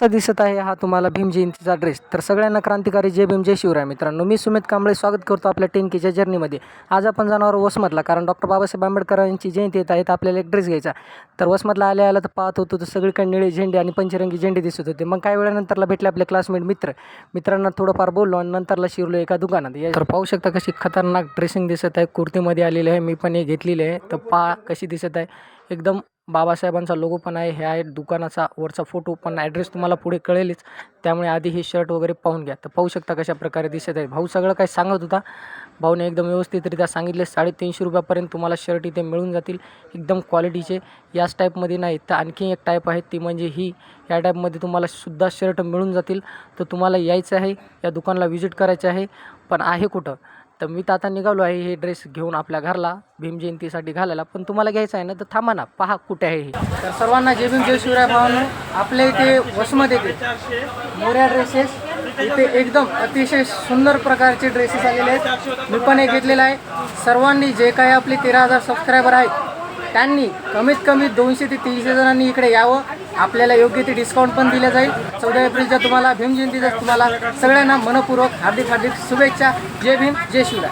आता दिसत आहे हा तुम्हाला भीम जयंतीचा ड्रेस. तर सगळ्यांना क्रांतिकारी जय भीम जय शिवराय. मित्रांनो, मी सुमित कांबळे स्वागत करतो आपल्या 10Kच्या जर्नीमध्ये. आज आपण जाणार वसमतला, कारण डॉक्टर बाबासाहेब आंबेडकरांची जयंती येत आहे. तर आपल्याला एक ड्रेस घ्यायचा. तर वसमतला आल्या तर पाहत होतो तर सगळीकडे निळे झेंडे आणि पंचरंगी झेंडे दिसत होते. मग काही वेळानंतरला भेटले आपले क्लासमेट मित्रांना थोडंफार बोललो आणि नंतरला शिरलो एका दुकानात. तर पाहू शकता कशी खतरनाक ड्रेसिंग दिसत आहे. कुर्तीमध्ये आलेली आहे. मी पण हे घेतलेली आहे. तर पहा कशी दिसत आहे. एकदम बाबासाहेबांचा लोगो पण आहे. हे आहे दुकानाचा वरचा फोटो, पण ॲड्रेस तुम्हाला पुढे कळेलच. त्यामुळे आधी हे शर्ट वगैरे पाहून घ्या. तर पाहू शकता कशा प्रकारे दिसत आहे. भाऊ सगळं काही सांगत होता. भाऊने एकदम व्यवस्थितरित्या सांगितले. 350 रुपयापर्यंत तुम्हाला शर्ट इथे मिळून जातील, एकदम क्वालिटीचे. याच टाईपमध्ये नाही तर आणखी एक टाईप आहे, ती म्हणजे ही. या टाईपमध्ये तुम्हाला सुद्धा शर्ट मिळून जातील. तर तुम्हाला यायचं आहे, या दुकानाला व्हिजिट करायचं आहे. पण आहे कुठं? तर मी तर आता निघालो आहे हे ड्रेस घेऊन आपल्या घरला भीम जयंतीसाठी घालायला. पण तुम्हाला घ्यायचं आहे ना, तर थांबा ना, पहा कुठे आहे हे. तर सर्वांना जय भीम जय शिवराय भावांनो. आपल्या इथे वसमत येते मोऱ्या ड्रेसेस. इथे एकदम अतिशय सुंदर प्रकारचे ड्रेसेस आलेले आहेत. मी पण एक घेतलेला आहे. सर्वांनी जे काही आपले 13,000 सबस्क्रायबर आहेत त्यांनी कमीत कमी 200 ते 300 जणांनी इकडे यावं. आपल्याला योग्य ते डिस्काउंट पण दिले जाईल. 14 एप्रिलच्या तुम्हाला भीम जयंतीच्या तुम्हाला सगळ्यांना मनपूर्वक हार्दिक शुभेच्छा. जय भीम जय शिवराय.